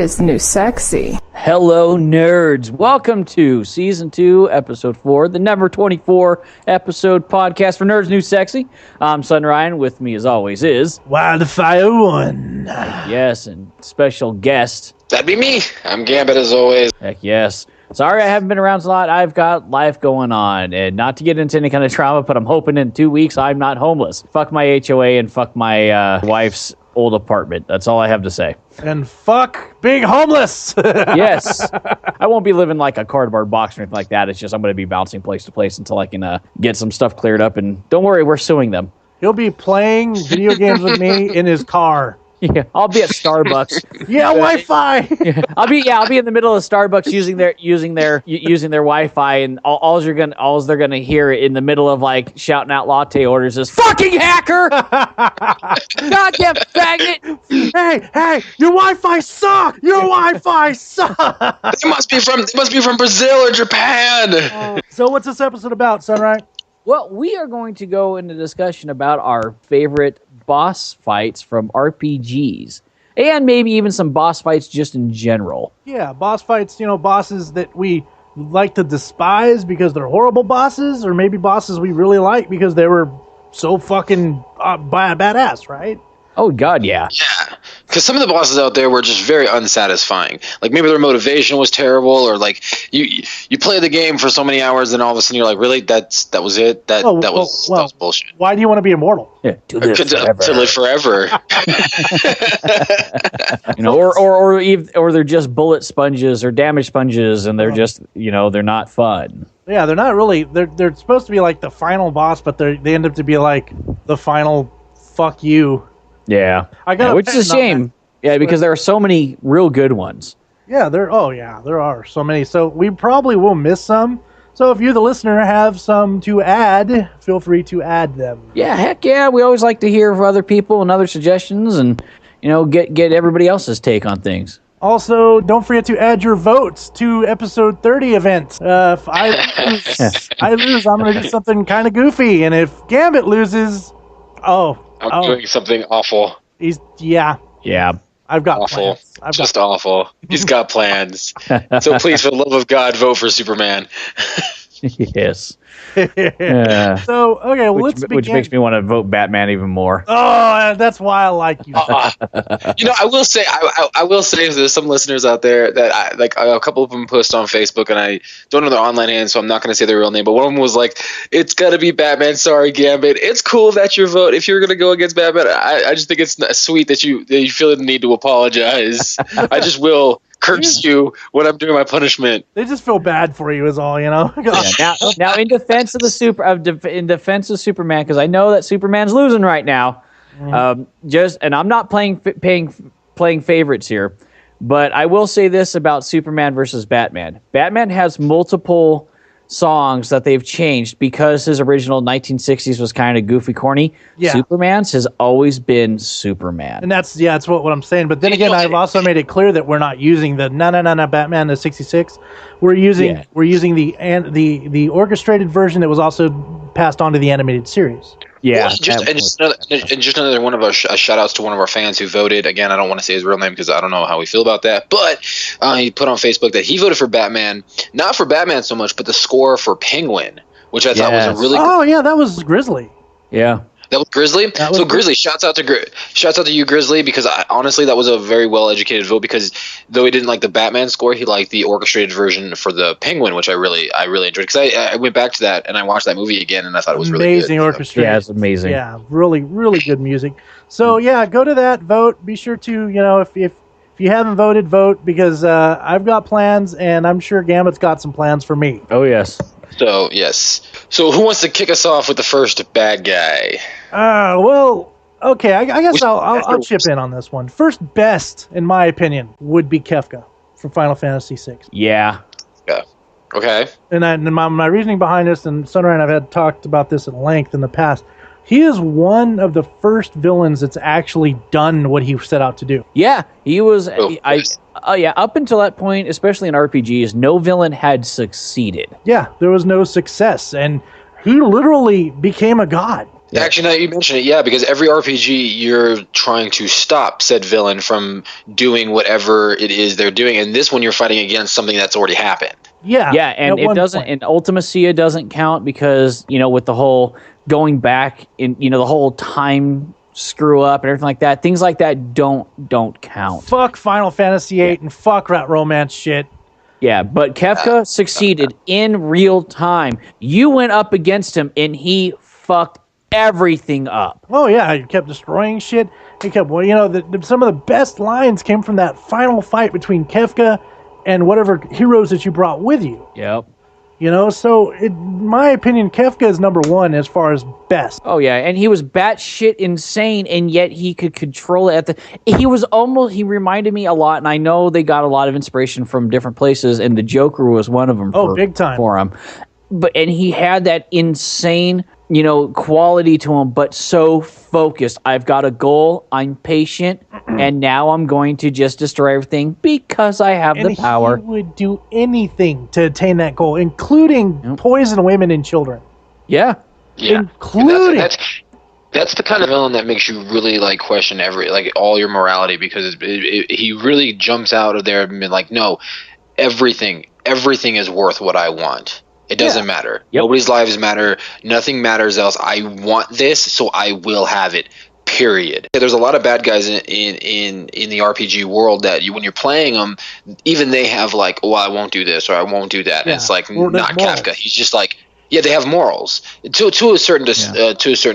is new sexy. Hello, nerds. Welcome to Season 2, Episode 4, the number 24 episode podcast for Nerds New Sexy. I'm Sunrie, with me as always is... Wildfire One. Yes, and special guest... That'd be me. I'm Gambit as always. Heck yes. Sorry I haven't been around a lot. I've got life going on. And not to get into any kind of trauma, but I'm hoping in 2 weeks I'm not homeless. Fuck my HOA and fuck my wife's old apartment. That's all I have to say. And fuck being homeless. Yes. I won't be living like a cardboard box or anything like that. It's just I'm going to be bouncing place to place until I can get some stuff cleared up. And don't worry, we're suing them. He'll be playing video games with me in his car. Yeah, I'll be at Starbucks. Yeah, Wi-Fi. Yeah, I'll be in the middle of Starbucks using their Wi-Fi, and all they're gonna hear in the middle of like shouting out latte orders is "fucking hacker!" Goddamn faggot! Hey, your Wi-Fi sucks. Your Wi-Fi sucks. They must be from Brazil or Japan. So what's this episode about, Sunrise? Well, we are going to go into discussion about our favorite boss fights from RPGs, and maybe even some boss fights just in general. Yeah, boss fights, bosses that we like to despise because they're horrible bosses, or maybe bosses we really like because they were so fucking badass, right? Oh, God, yeah. Yeah, because some of the bosses out there were just very unsatisfying. Like, maybe their motivation was terrible, or like, you play the game for so many hours and all of a sudden you're like, really? That was it? That was bullshit. Why do you want to be immortal? Yeah, to live forever. or they're just bullet sponges or damage sponges, and they're just, they're not fun. Yeah, they're not really. They're supposed to be like the final boss, but they end up to be like the final fuck you. Yeah, which is a shame. Yeah, because there are so many real good ones. Yeah, there are so many. So we probably will miss some. So if you, the listener, have some to add, feel free to add them. Yeah, heck yeah. We always like to hear from other people and other suggestions, and get everybody else's take on things. Also, don't forget to add your votes to episode 30 event. If I lose, I'm going to do something kind of goofy, and if Gambit loses, I'm doing something awful. Yeah. I've got awful. plans. Awful. He's got plans. So please, for the love of God, vote for Superman. Yes. So, okay, well, let's begin. Which makes me want to vote Batman even more. Oh, that's why I like you. I will say, I will say there's some listeners out there that a couple of them post on Facebook, and I don't know their online name, so I'm not going to say their real name, but one of them was like, it's got to be Batman, sorry, Gambit. It's cool that your vote, if you're going to go against Batman, I just think it's sweet that you feel the need to apologize. I just will curse you when I'm doing my punishment. They just feel bad for you, is all, Yeah, now, in defense of Superman, because I know that Superman's losing right now. And I'm not playing favorites here, but I will say this about Superman versus Batman. Batman has multiple songs that they've changed because his original 1960s was kind of goofy, corny. Yeah. Superman's has always been Superman. And that's what I'm saying. But then again, I've also made it clear that we're not using the Batman the 66. We're using the orchestrated version that was also passed on to the animated series. Yeah, just another one of our shout outs to one of our fans who voted. Again, I don't want to say his real name because I don't know how we feel about that. But he put on Facebook that he voted for Batman, not for Batman so much, but the score for Penguin, which I thought was a really. Oh yeah, that was Grizzly. Yeah. That was Grizzly. Grizzly, shouts out to you, Grizzly, because honestly, that was a very well educated vote. Because though he didn't like the Batman score, he liked the orchestrated version for the Penguin, which I really enjoyed. Because I went back to that and I watched that movie again, and I thought it was really good. Amazing orchestrated. Yeah, it's amazing. Yeah, really, really good music. So yeah, go to that vote. Be sure to if you haven't voted, vote, because I've got plans, and I'm sure Gambit's got some plans for me. Oh yes. So yes. So who wants to kick us off with the first bad guy? Well, okay. I guess I'll chip in on this one. First best, in my opinion, would be Kafka from Final Fantasy VI. Yeah. Yeah. Okay. And my reasoning behind this, and Sunrie and I've had talked about this at length in the past. He is one of the first villains that's actually done what he set out to do. Yeah, he was. Up until that point, especially in RPGs, no villain had succeeded. Yeah, there was no success, and He literally became a god. Actually, now you mention it, because every RPG you're trying to stop said villain from doing whatever it is they're doing, and this one you're fighting against something that's already happened. Yeah, and it doesn't. And Ultimacia doesn't count because with the whole going back in, the whole time screw up and everything like that. Things like that don't count. Fuck Final Fantasy VIII and fuck that romance shit. Yeah, but Kafka succeeded in real time. You went up against him and he fucked everything up. Oh yeah, he kept destroying shit. He kept, some of the best lines came from that final fight between Kafka and whatever heroes that you brought with you. Yep. So in my opinion, Kafka is number one as far as best. Oh yeah, and he was batshit insane, and yet he could control it. He reminded me a lot, and I know they got a lot of inspiration from different places, and the Joker was one of them. Big time for him. And he had that insane, quality to him, but so focused. I've got a goal. I'm patient, and now I'm going to just destroy everything because I have the power. He would do anything to attain that goal, including poison women and children. Yeah. Including. That's the kind of villain that makes you really question all your morality, because he really jumps out of there and be like, no, everything is worth what I want. It doesn't matter. Yep. Nobody's lives matter. Nothing matters else. I want this, so I will have it. Period. There's a lot of bad guys in the RPG world that when you're playing them, even they have I won't do this or I won't do that. And it's not Kafka. He's just they have morals to a certain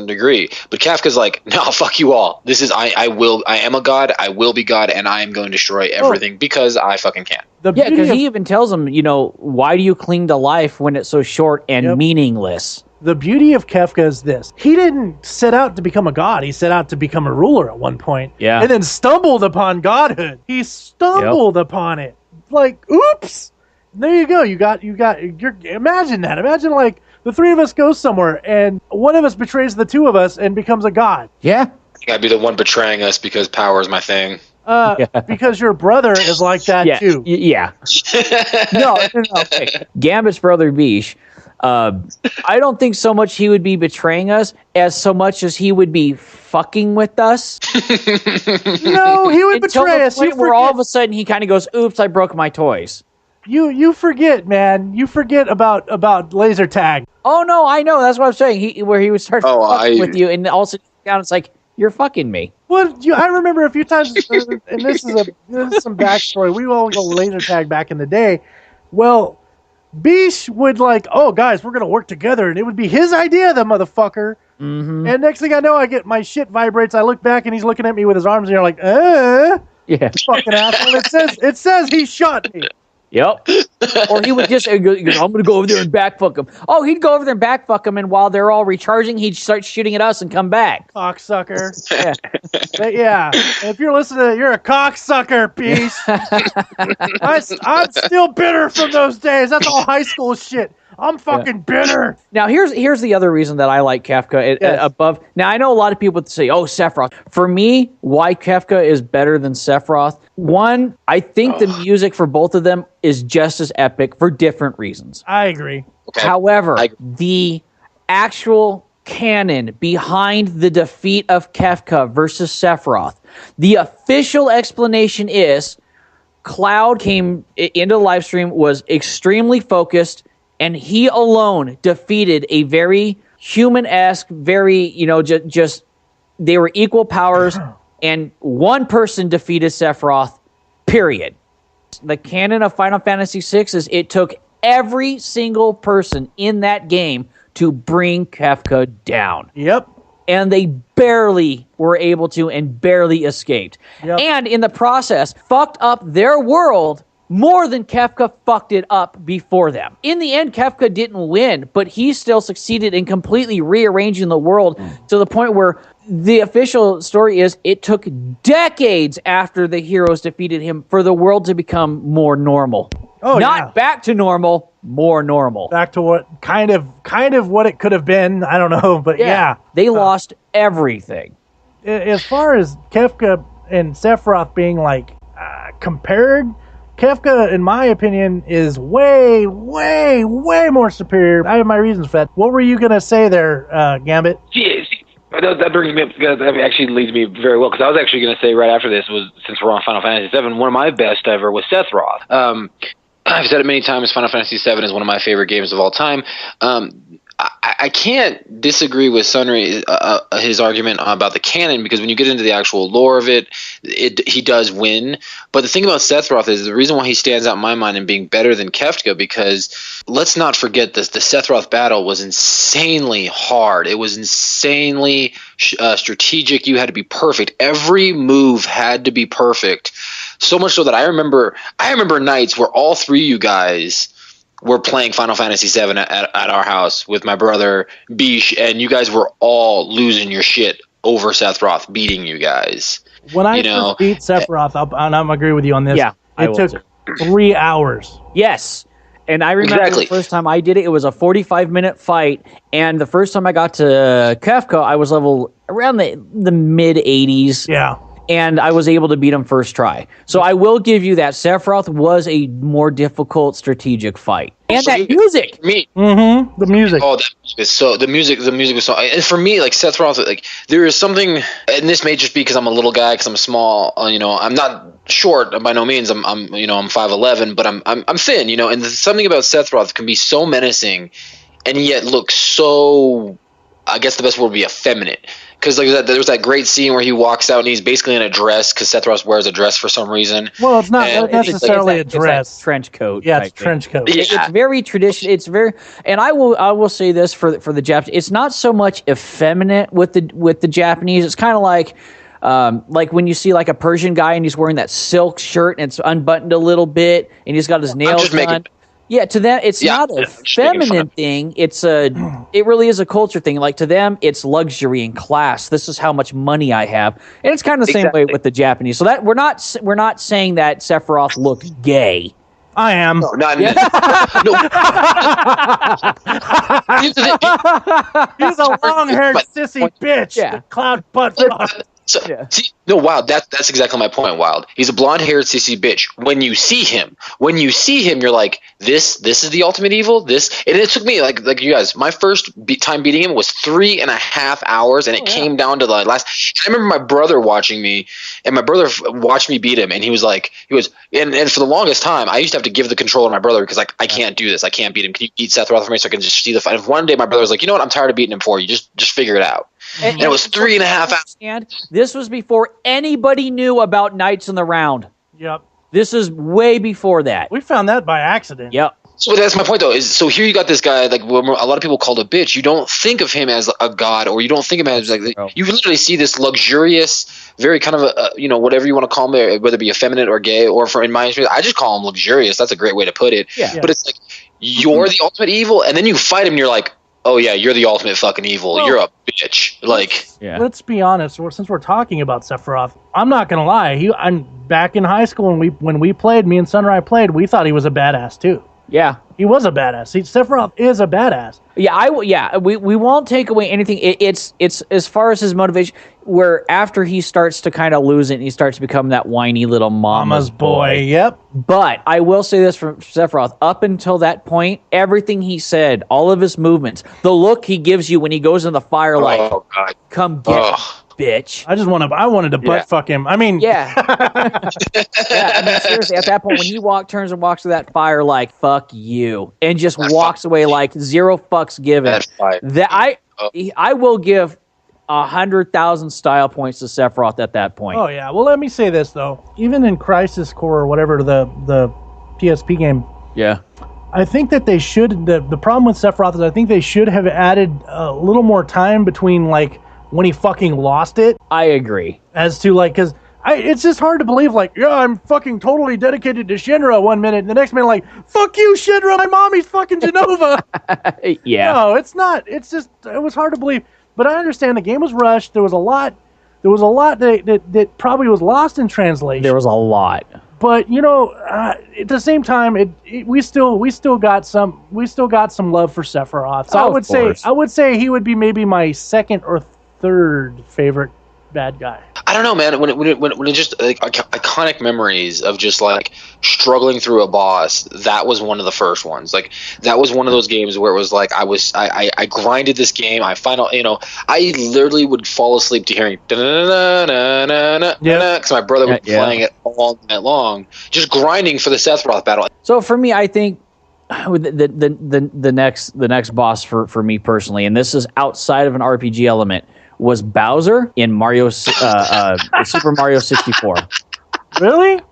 degree. But Kafka's no, fuck you all. This is I am a god. I will be god, and I am going to destroy everything because I fucking can. Because he even tells him, why do you cling to life when it's so short and meaningless? The beauty of Kafka is this. He didn't set out to become a god. He set out to become a ruler at one point. Yeah. And then stumbled upon godhood. He stumbled upon it. Oops. There you go. Imagine that. Imagine the three of us go somewhere and one of us betrays the two of us and becomes a god. Yeah. I'd be the one betraying us because power is my thing. Because your brother is like that too. Yeah. No. Okay. Gambit's brother Bish. I don't think so much he would be betraying us as so much as he would be fucking with us. No, he would betray us. Where all of a sudden he kind of goes, "Oops, I broke my toys." You forget, man. You forget about laser tag. Oh no, I know. That's what I'm saying. Where he would start fucking with you, and all of a sudden down, it's like, you're fucking me. Well, I remember a few times, and this is some backstory. We all go laser tag back in the day. Well, Bish would oh guys, we're gonna work together, and it would be his idea, the motherfucker. Mm-hmm. And next thing I know, I get my shit vibrates. I look back, and he's looking at me with his arms, and you're like, yeah, fucking asshole. It says he shot me. Yep. Or he would just go, I'm going to go over there and backfuck him. Oh, he'd go over there and backfuck him, and while they're all recharging, he'd start shooting at us and come back. Cocksucker. Yeah. If you're listening, you're a cocksucker, Bish. I'm still bitter from those days. That's all high school shit. I'm fucking bitter. Now, here's the other reason that I like Kafka above. Now, I know a lot of people say, oh, Sephiroth. For me, why Kafka is better than Sephiroth, one, I think the music for both of them is just as epic for different reasons. I agree. Okay. However, the actual canon behind the defeat of Kafka versus Sephiroth, the official explanation is Cloud came into the live stream, was extremely focused, and he alone defeated a very human-esque, very, just they were equal powers, and one person defeated Sephiroth, period. The canon of Final Fantasy VI is it took every single person in that game to bring Kafka down. Yep. And they barely were able to and barely escaped. Yep. And in the process, fucked up their world more than Kafka fucked it up before them. In the end, Kafka didn't win, but he still succeeded in completely rearranging the world to the point where the official story is it took decades after the heroes defeated him for the world to become more normal. Oh, not back to normal, more normal. Back to what kind of what it could have been. I don't know, but yeah. They lost everything. As far as Kafka and Sephiroth being compared, Kafka, in my opinion, is way, way, way more superior. I have my reasons for that. What were you going to say there, Gambit? That brings me up, that actually leads me very well, because I was actually going to say right after this was, since we're on Final Fantasy VII, one of my best ever was Sephiroth. I've said it many times, Final Fantasy VII is one of my favorite games of all time. I can't disagree with Sunrie, his argument about the canon, because when you get into the actual lore of it, he does win. But the thing about Sephiroth is the reason why he stands out in my mind and being better than Kefka, because let's not forget this, the Sephiroth battle was insanely hard. It was insanely strategic. You had to be perfect. Every move had to be perfect. So much so that I remember nights where all three of you guys were playing Final Fantasy VII at our house with my brother Bish, and you guys were all losing your shit over Sephiroth beating you guys. When I first beat Sephiroth, I'm agree with you on this. Yeah, it took 3 hours. Yes. And I remember the first time I did it, it was a 45-minute fight. And the first time I got to Kafka, I was level around the mid-80s. Yeah. And I was able to beat him first try. So I will give you that. Sephiroth was a more difficult strategic fight. And that music. The music. Oh, that is so. The music was so. And for me, like Sephiroth, like there is something, and this may just be because I'm a little guy, because I'm small. I'm not short by no means. I'm 5'11", but I'm thin. And there's something about Sephiroth can be so menacing, and yet look so. I guess the best word would be effeminate. Because there was that great scene where he walks out and he's basically in a dress, because Sephiroth wears a dress for some reason. Well, it's not necessarily a dress. It's trench coat. Yeah, it's trench coat. It's very traditional. It's very, and I will say this for the Japanese. It's not so much effeminate with the Japanese. It's kind of like when you see like a Persian guy and he's wearing that silk shirt and it's unbuttoned a little bit and he's got his nails done. Yeah, to them, it's not a feminine thing. It really is a culture thing. Like to them, it's luxury and class. This is how much money I have, and it's kind of the same way with the Japanese. So that we're not saying that Sephiroth looks gay. I am. No, not no. He's a long-haired sissy bitch. Yeah. The cloud butt. See, no, Wild. That's exactly my point. Wild. He's a blonde-haired sissy bitch. When you see him, you're like, this is the ultimate evil. This, and it took me like you guys. My first time beating him was 3.5 hours, and it came down to the last. I remember my brother watching me, and my brother watched me beat him, and he was, and for the longest time, I used to have to give the controller to my brother because I can't do this. I can't beat him. Can you beat Sephiroth for me so I can just see the fight? And one day my brother was like, you know what? I'm tired of beating him for you. Just figure it out. And it was 3.5 hours. And this was before anybody knew about Knights in the Round. Yep. This is way before that. We found that by accident. Yep. So that's my point, though. So here you got this guy, like a lot of people called a bitch. You don't think of him as a god, or you don't think of him as you literally see this luxurious, very kind of whatever you want to call him, whether it be effeminate or gay, or in my experience, I just call him luxurious. That's a great way to put it. Yeah. But it's like you're the ultimate evil, and then you fight him, and you're like, oh yeah, you're the ultimate fucking evil. Well, you're a bitch. Let's be honest. Since we're talking about Sephiroth, I'm not gonna lie. I'm back in high school when we played. Me and Sunrie played. We thought he was a badass too. Yeah, he was a badass. See, Sephiroth is a badass. Yeah, we won't take away anything. It's as far as his motivation, where after he starts to kind of lose it, and he starts to become that whiny little mama's boy. Yep. But I will say this for Sephiroth: up until that point, everything he said, all of his movements, the look he gives you when he goes in the fire, like, "Come get me, bitch." I wanted to butt fuck him. I mean, yeah. I mean, seriously, at that point, when he turns and walks to that fire, like, "Fuck you," and just walks away like zero fucks given. I will give 100,000 style points to Sephiroth at that point. Oh yeah. Well, let me say this though. Even in Crisis Core or whatever the PSP game. Yeah. I think that they should. The problem with Sephiroth is I think they should have added a little more time between like when he fucking lost it. I agree. As to like, because it's just hard to believe, like, yeah, I'm fucking totally dedicated to Shinra one minute, and the next minute, like, fuck you, Shinra, my mommy's fucking Genova. Yeah. No, it's not. It's just, it was hard to believe. But I understand the game was rushed. There was a lot that probably was lost in translation. There was a lot. But at the same time, we still got some love for Sephiroth. So I would say he would be maybe my second or third favorite bad guy. I don't know, man. When it just like iconic memories of just like struggling through a boss. That was one of the first ones. Like that was one of those games where it was like I grinded this game. I literally would fall asleep to hearing because my brother would be playing it all night long, just grinding for the Sephiroth battle. So for me, I think the next boss for me personally, and this is outside of an RPG element, was Bowser in Super Mario 64. Really?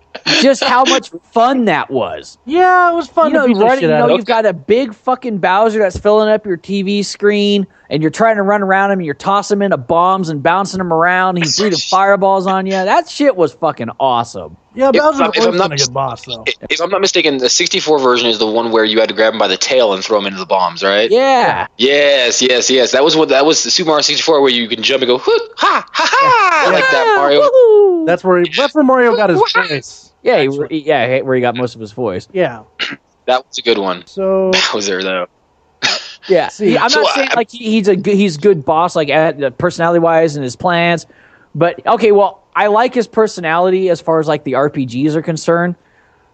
Just how much fun that was. Yeah, it was fun. You've got a big fucking Bowser that's filling up your TV screen, and you're trying to run around him, and you're tossing him into bombs and bouncing him around. He's breathing fireballs on you. That shit was fucking awesome. Yeah, Bowser's always been a good boss, though. If I'm not mistaken, the 64 version is the one where you had to grab him by the tail and throw him into the bombs, right? Yeah. Yes. That was the Super Mario 64 where you can jump and go, ha, ha, ha, like that Mario. Woo-hoo. That's where Mario got his voice. Yeah, where he got most of his voice. Yeah. That was a good one. So Bowser, though. Yeah, I'm not saying like he's a good boss, like personality wise and his plans, but okay, well, I like his personality as far as like the RPGs are concerned,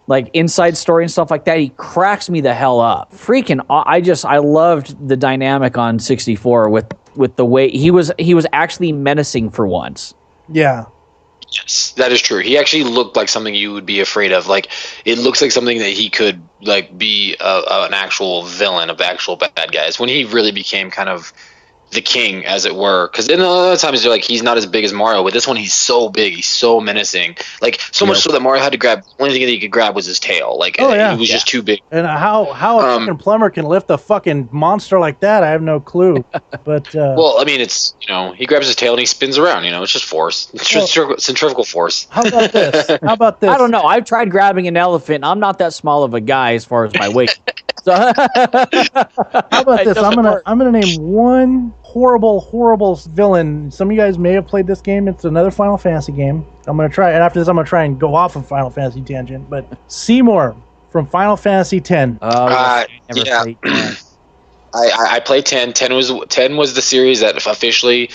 like inside story and stuff like that. He cracks me the hell up. Freaking, I loved the dynamic on 64 with the way he was actually menacing for once. Yeah. Yes, that is true. He actually looked like something you would be afraid of. Like it looks like something that he could like be an actual villain of actual bad guys. When he really became kind of the king, as it were. Because in other times they're like he's not as big as Mario, but this one he's so big, he's so menacing. Like so much so that Mario had to grab. The only thing that he could grab was his tail. Like he was just too big. And how a fucking plumber can lift a fucking monster like that, I have no clue. But well, I mean, it's he grabs his tail and he spins around. It's just force. It's just centrifugal force. How about this? I don't know. I've tried grabbing an elephant. I'm not that small of a guy as far as my weight. So how about this? I'm gonna name one horrible villain. Some of you guys may have played this game. It's another Final Fantasy game. I'm gonna try, and after this, I'm gonna try and go off of Final Fantasy tangent. But Seymour from Final Fantasy X. I played 10. 10 was the series that officially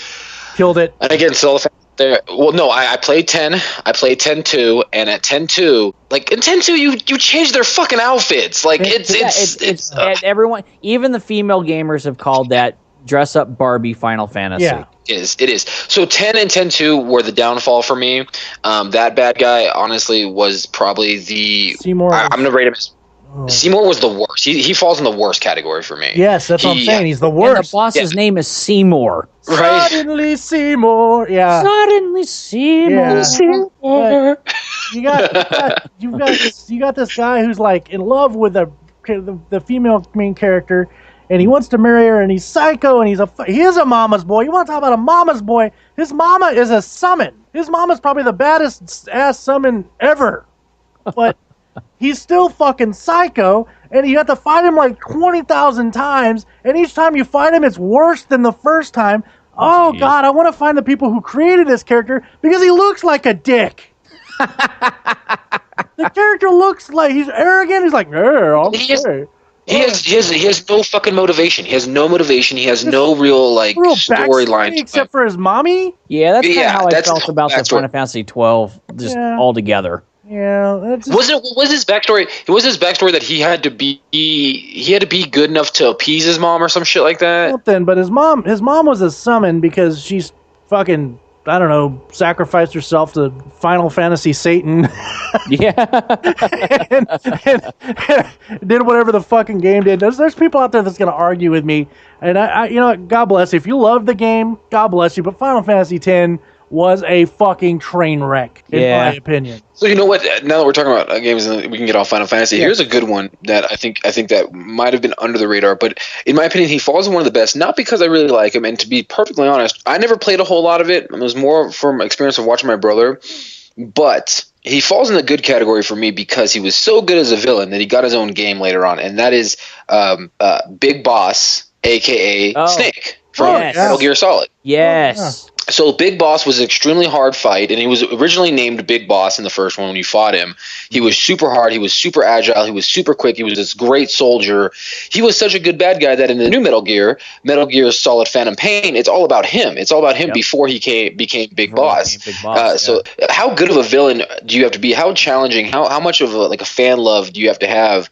killed it. And again, so there. Well, no, I played 10. I played 10-2, and at 10-2, like in 10-2, you change their fucking outfits. Like it's everyone, even the female gamers have called that dress up Barbie Final Fantasy. Yeah. It is. So 10 and 10-2 were the downfall for me. That bad guy, honestly, was probably the Seymour. I'm gonna rate him as. Seymour was the worst. He falls in the worst category for me. Yes, that's what I'm saying. He's the worst. And the boss's name is Seymour. Right. Suddenly Seymour. Yeah. Suddenly Seymour. Yeah. Seymour. You got this guy who's like in love with the female main character, and he wants to marry her, and he's psycho, and he is a mama's boy. You want to talk about a mama's boy? His mama is a summon. His mama's probably the baddest ass summon ever. But he's still fucking psycho, and you have to fight him like 20,000 times, and each time you fight him, it's worse than the first time. Oh, God, I want to find the people who created this character, because he looks like a dick. The character looks like he's arrogant. He's like, He has no fucking motivation. He has no motivation. He has no real storyline, except for his mommy. Yeah, that's kind of how I felt about the Final Fantasy 12 just altogether. Yeah, was his backstory? It was his backstory that he had to be good enough to appease his mom or some shit like that. Something, but his mom was a summon because she's fucking, I don't know, sacrificed herself to Final Fantasy Satan. Yeah. and did whatever the fucking game did. There's people out there that's going to argue with me. And I God bless you. If you love the game, God bless you. But Final Fantasy X was a fucking train wreck, in my opinion. So you know what? Now that we're talking about games, and we can get off Final Fantasy. Here's a good one that I think that might have been under the radar, but in my opinion, he falls in one of the best. Not because I really like him, and to be perfectly honest, I never played a whole lot of it. It was more from experience of watching my brother. But he falls in the good category for me because he was so good as a villain that he got his own game later on, and that is Big Boss, aka Snake. From Metal Gear Solid. Yes. So Big Boss was an extremely hard fight, and he was originally named Big Boss in the first one when you fought him. He was super hard. He was super agile. He was super quick. He was this great soldier. He was such a good bad guy that in the new Metal Gear Solid Phantom Pain, it's all about him. It's all about him before he became Big Boss. So how good of a villain do you have to be? How challenging? How much of a fan love do you have to have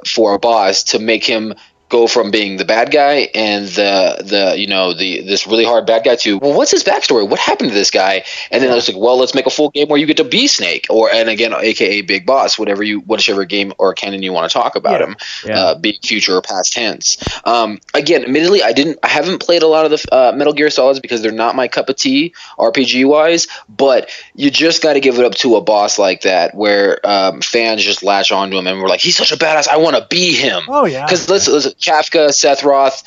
for a boss to make him go from being the bad guy and this really hard bad guy to, well, what's his backstory? What happened to this guy? And then it's like, well, let's make a full game where you get to be Snake, and again, aka Big Boss, whichever game or canon you want to talk about him, be future or past tense. Again, admittedly, I haven't played a lot of the Metal Gear Solids because they're not my cup of tea RPG wise, but you just got to give it up to a boss like that where fans just latch onto him and we're like, he's such a badass, I want to be him. Oh yeah, because let's Kafka, Sephiroth,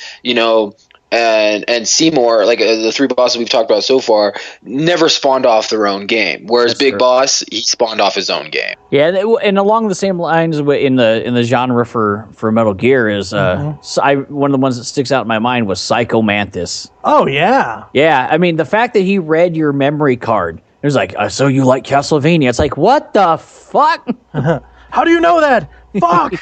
and Seymour, the three bosses we've talked about so far, never spawned off their own game. Whereas That's Big true. Boss, he spawned off his own game. Yeah, and along the same lines in the genre for Metal Gear is one of the ones that sticks out in my mind was Psycho Mantis. Oh yeah, yeah. I mean, the fact that he read your memory card, it was like, so you like Castlevania? It's like, what the fuck? How do you know that? Fuck.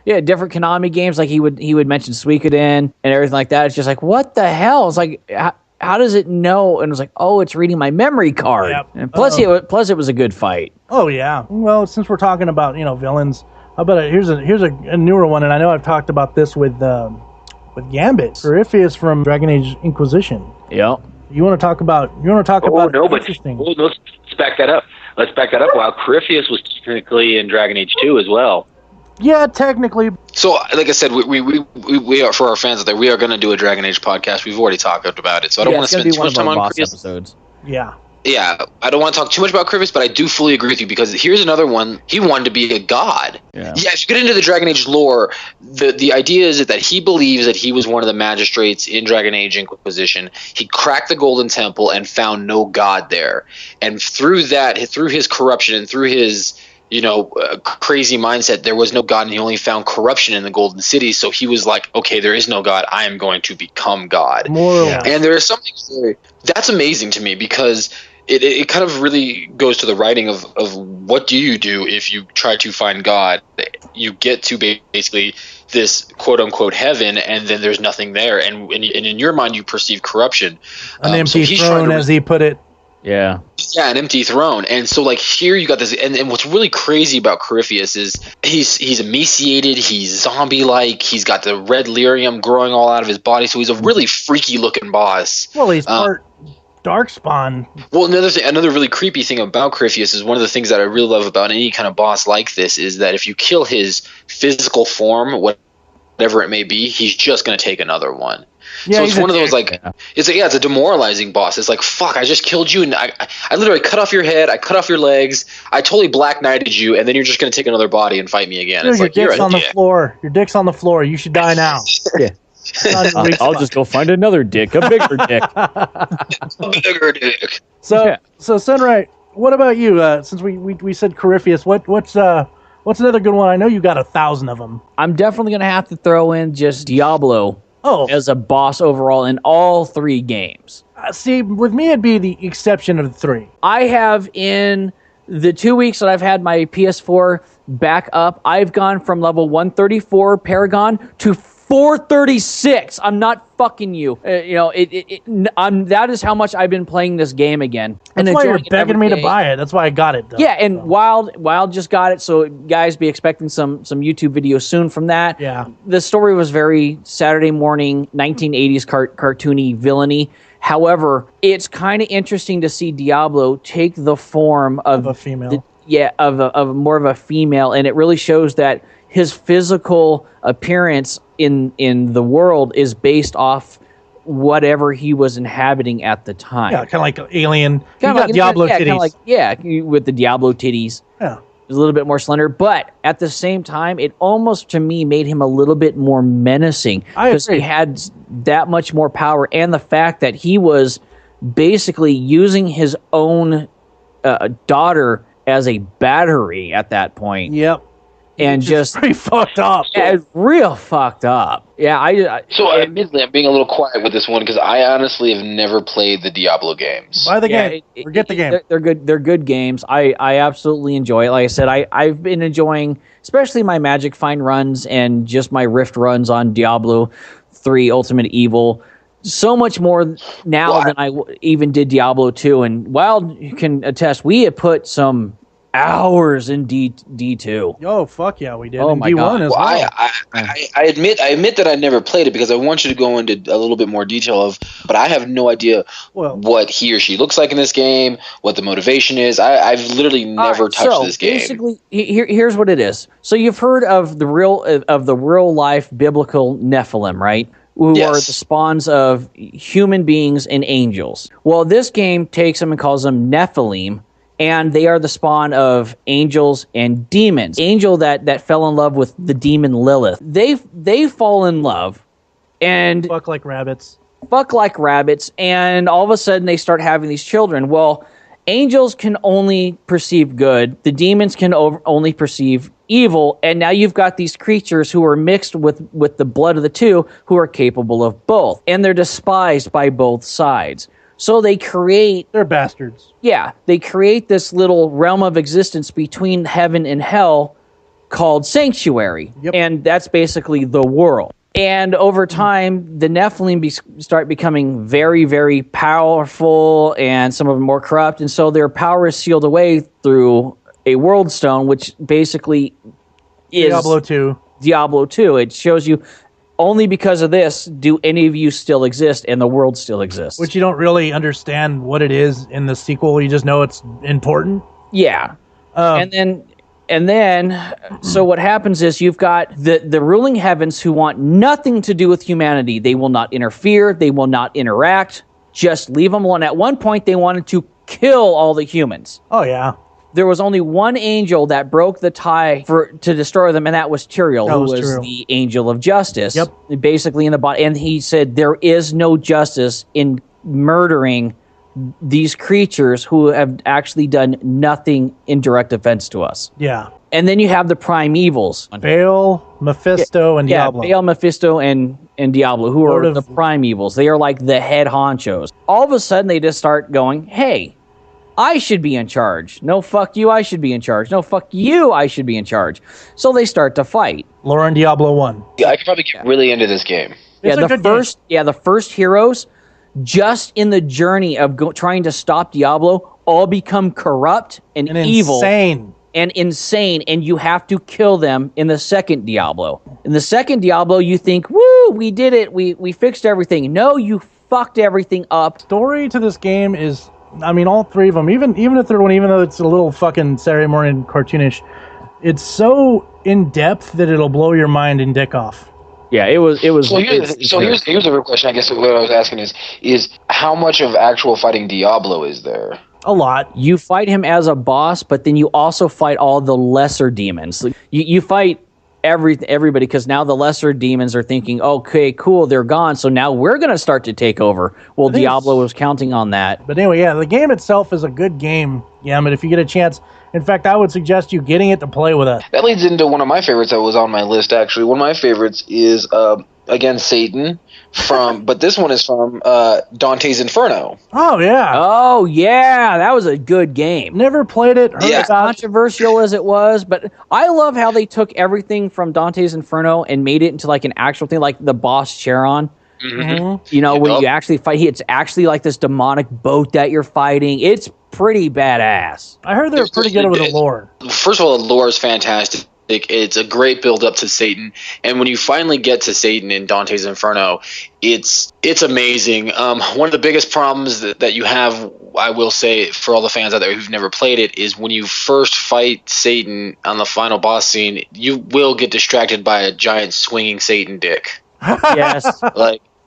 Yeah, different Konami games, like he would mention Suikoden and everything like that. It's just like, what the hell? It's like, how does it know? And it was like, oh, it's reading my memory card. Yep. And plus it was a good fight. Oh yeah. Well, since we're talking about villains, how about here's a newer one, and I know I've talked about this with Gambit, Corypheus from Dragon Age Inquisition. Yep. You want to talk about? Interesting. Let's back that up. Wow, Corypheus was technically in Dragon Age 2 as well. Yeah, technically. So, like I said, we are, for our fans out there, we are going to do a Dragon Age podcast. We've already talked about it, so I don't want to spend too much time on Corypheus. Episodes. Yeah, I don't want to talk too much about Corypheus, but I do fully agree with you because here's another one. He wanted to be a god. Yeah, if you get into the Dragon Age lore, the idea is that he believes that he was one of the magistrates in Dragon Age Inquisition. He cracked the Golden Temple and found no god there, and through his corruption and through his crazy mindset, there was no god, and he only found corruption in the Golden City. So he was like, okay, there is no god, I am going to become god. And there is something that's amazing to me because it kind of really goes to the writing of what do you do if you try to find God. You get to basically this quote unquote heaven, and then there's nothing there, and in your mind you perceive corruption, an empty throne, as he put it. Yeah, an empty throne. And so here you got this, and what's really crazy about Corypheus is he's emaciated, he's zombie-like, he's got the red lyrium growing all out of his body, so he's a really freaky looking boss. Well, he's part Darkspawn. Well, another really creepy thing about Corypheus is one of the things that I really love about any kind of boss like this is that if you kill his physical form, whatever it may be, he's just going to take another one. Yeah, so it's one of those it's a demoralizing boss. It's like, fuck, I just killed you, and I literally cut off your head, I cut off your legs, I totally Black Knighted you, and then you're just gonna take another body and fight me again. Dude, your dick's on the floor. Your dick's on the floor. You should die now. Yeah. I'll just go find another dick, a bigger dick. A bigger dick. So Sunrie, what about you? Since we said Corypheus, what's another good one? I know you got 1,000 of them. I'm definitely gonna have to throw in just Diablo. As a boss overall in all 3 games. See, with me, it'd be the exception of the 3. I have, in the 2 weeks that I've had my PS4 back up, I've gone from level 134 Paragon to 436. I'm not fucking you. That is how much I've been playing this game again. That's why you're begging me to buy it. That's why I got it. Yeah, and Wild just got it, so guys, be expecting some YouTube videos soon from that. Yeah. The story was very Saturday morning, 1980s cartoony villainy. However, it's kind of interesting to see Diablo take the form of a female. Of more of a female, and it really shows that his physical appearance in the world is based off whatever he was inhabiting at the time. Yeah, kind of like Alien. You got Diablo titties. With the Diablo titties. Yeah. A little bit more slender, but at the same time, it almost to me made him a little bit more menacing because he had that much more power, and the fact that he was basically using his own daughter as a battery at that point. Yep. and just pretty fucked up. Yeah, it's real fucked up. Yeah, admittedly, I'm being a little quiet with this one because I honestly have never played the Diablo games. Buy the game. Forget the game. They're good. They're good games. I absolutely enjoy it. Like I said, I've been enjoying, especially my Magic Find runs and just my Rift runs on Diablo 3 Ultimate Evil. So much more now than I even did Diablo 2. And Wild can attest, we have put some hours in D2. Oh, fuck yeah, we did. Oh, in my D1 God. as well. I admit that I never played it because I want you to go into a little bit more detail but I have no idea what he or she looks like in this game, what the motivation is. I've literally never touched this game. Basically, here's what it is. So you've heard of the real life biblical Nephilim, right? Who are the spawns of human beings and angels. Well, this game takes them and calls them Nephilim, and they are the spawn of angels and demons. Angel that fell in love with the demon Lilith. They fall in love and fuck like rabbits, and all of a sudden they start having these children. Well, angels can only perceive good. The demons can only perceive evil, and now you've got these creatures who are mixed with the blood of the two, who are capable of both, and they're despised by both sides. So they're bastards. Yeah, they create this little realm of existence between heaven and hell called Sanctuary, and that's basically the world. And over time, the Nephilim start becoming very, very powerful, and some of them more corrupt, and so their power is sealed away through a world stone, which basically is Diablo 2. It shows you only because of this do any of you still exist, and the world still exists. Which you don't really understand what it is in the sequel. You just know it's important. Yeah. And then, so what happens is you've got the ruling heavens who want nothing to do with humanity. They will not interfere. They will not interact. Just leave them alone. At one point, they wanted to kill all the humans. Oh, yeah. There was only one angel that broke the tie to destroy them, and that was Tyrael, who was the angel of justice. Yep. Basically in the body. And he said there is no justice in murdering these creatures who have actually done nothing in direct offense to us. Yeah. And then you have the primevals. Baal, Mephisto, and Diablo. Baal, Mephisto, and Diablo, who are the primevals. They are like the head honchos. All of a sudden, they just start going, hey, I should be in charge. No, fuck you, I should be in charge. No, fuck you, I should be in charge. So they start to fight. Lore in Diablo 1. Yeah, I could probably get really into this game. The first heroes, just in the journey of trying to stop Diablo, all become corrupt and evil. Insane, and you have to kill them in the second Diablo. In the second Diablo, you think, woo, we did it, we fixed everything. No, you fucked everything up. Story to this game is, I mean, all three of them, even the third one, even though it's a little fucking Saturday morning cartoonish, it's so in-depth that it'll blow your mind and dick off. Yeah, it was. So here's a real question. I guess what I was asking is how much of actual fighting Diablo is there? A lot. You fight him as a boss, but then you also fight all the lesser demons. You fight everybody, because now the lesser demons are thinking, okay, cool, they're gone, so now we're going to start to take over. Well, Diablo was counting on that. But anyway, yeah, the game itself is a good game. Yeah, but if you get a chance, in fact, I would suggest you getting it to play with us. That leads into one of my favorites that was on my list, actually. One of my favorites is, again, Satan, but this one is from Dante's Inferno. Oh, yeah. Oh, yeah, that was a good game. Never played it. As controversial as it was, but I love how they took everything from Dante's Inferno and made it into like an actual thing, like the boss Charon. Mm-hmm. You know, when you actually fight, it's actually like this demonic boat that you're fighting. It's pretty badass. I heard they're pretty good with the lore. First of all, the lore is fantastic. It's a great build up to Satan, and when you finally get to Satan in Dante's Inferno, it's amazing. One of the biggest problems that you have, I will say, for all the fans out there who've never played it, is when you first fight Satan on the final boss scene, you will get distracted by a giant swinging Satan dick. Yes,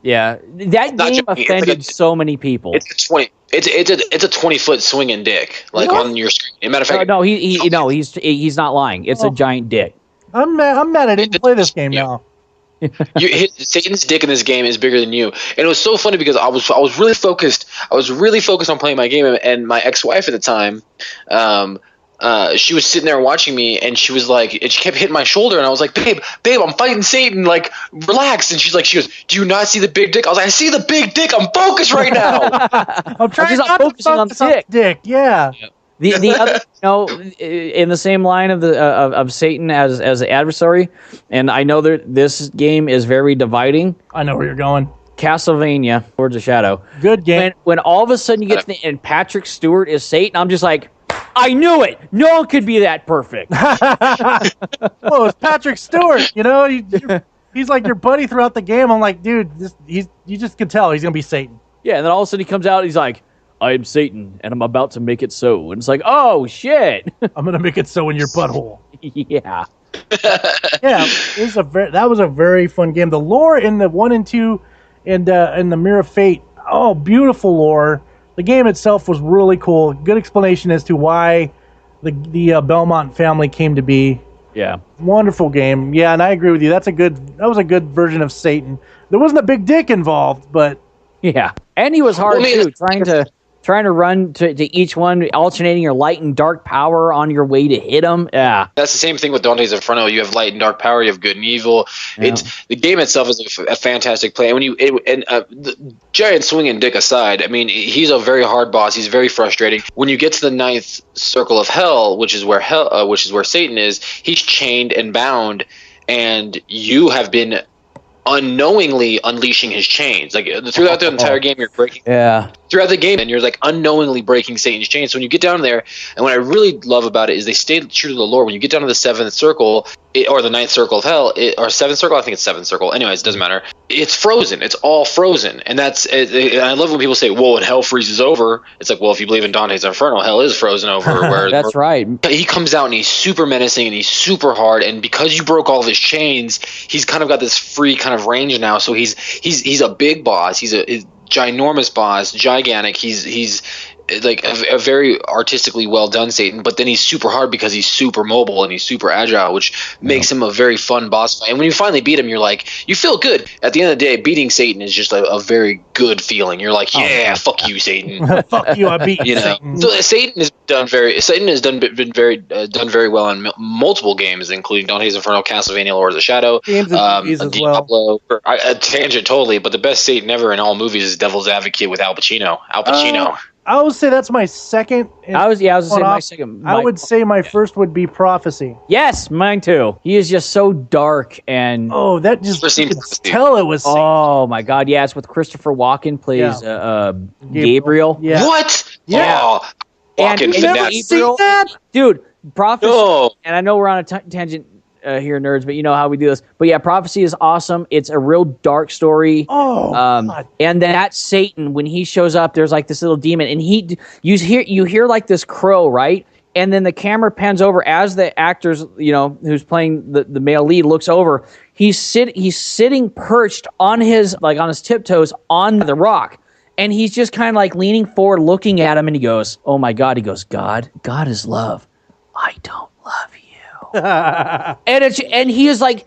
yeah, that game offended so many people. It's a 20-foot swinging dick, on your screen. As a matter of fact, he's not lying. It's a giant dick. I'm mad I didn't play this game now. Satan's dick in this game is bigger than you, and it was so funny because I was really focused. I was really focused on playing my game, and my ex-wife at the time, she was sitting there watching me, and she was like, and she kept hitting my shoulder, and I was like, babe, I'm fighting Satan, like, relax. And she goes, do you not see the big dick? I was like, I see the big dick. I'm focused right now. I'm trying not to focus on the dick. Yeah. The other, in the same line of the of Satan as the adversary, and I know that this game is very dividing. I know where you're going. Castlevania, Lords of Shadow. Good game. When all of a sudden you get to and Patrick Stewart is Satan, I'm just like, I knew it. No one could be that perfect. Well, it's Patrick Stewart. He's like your buddy throughout the game. I'm like, dude, you just can tell he's gonna be Satan. Yeah, and then all of a sudden he comes out. He's like, I am Satan, and I'm about to make it so. And it's like, oh shit! I'm gonna make it so in your butthole. Yeah. Yeah, that was a very fun game. The lore in the 1 and 2 and the Mirror of Fate. Oh, beautiful lore. The game itself was really cool. Good explanation as to why the Belmont family came to be. Yeah. Wonderful game. Yeah, and I agree with you. That was a good version of Satan. There wasn't a big dick involved, but yeah. And he was hard too, trying to run to each one, alternating your light and dark power on your way to hit them. Yeah, that's the same thing with Dante's Inferno. You have light and dark power. You have good and evil. Yeah. The game itself is a fantastic play. And the giant swinging dick aside, I mean, he's a very hard boss. He's very frustrating. When you get to the ninth circle of hell, which is where Satan is, he's chained and bound, and you have been unknowingly unleashing his chains. Like throughout the entire game, you're breaking. Yeah. Throughout the game, and you're like unknowingly breaking Satan's chains. So when you get down there, and what I really love about it is they stayed true to the lore. When you get down to the seventh circle, or the ninth circle of hell, or seventh circle, I think it's seventh circle. Anyways, it doesn't matter. It's frozen. It's all frozen, and and I love when people say, "Whoa, and hell freezes over." It's like, well, if you believe in Dante's Inferno, hell is frozen over. That's right. He comes out and he's super menacing and he's super hard, and because you broke all of his chains, he's kind of got this free kind of range now. So he's a big boss. He's a ginormous boss, gigantic. He's like a very artistically well done Satan, but then he's super hard because he's super mobile and he's super agile, which makes him a very fun boss fight. And when you finally beat him, you feel good. At the end of the day, beating Satan is just a very good feeling. You're like, yeah, fuck you, Satan. Fuck you, I beat you. Satan. So Satan has been very well in multiple games, including Dante's Inferno, Castlevania, Lords of Shadow, Diablo. A tangent totally, but the best Satan ever in all movies is Devil's Advocate with Al Pacino. I would say that's my second. I was gonna say my second. I would say my first would be Prophecy. Yes, mine too. He is just so dark and that just you could tell it was. Oh my God! Yeah, it's with Christopher Walken plays Gabriel. Yeah. What? Yeah. Oh, and you never seen that, dude? Prophecy. Oh. And I know we're on a tangent here, nerds, but you know how we do this. But yeah, Prophecy is awesome. It's a real dark story. And that Satan, when he shows up, there's like this little demon, and you hear like this crow, right? And then the camera pans over as the actors, who's playing the male lead looks over. He's sitting perched on his tiptoes on the rock. And he's just kind of like leaning forward, looking at him, and he goes, "Oh my God!" He goes, "God is love. I don't love you." and he is like,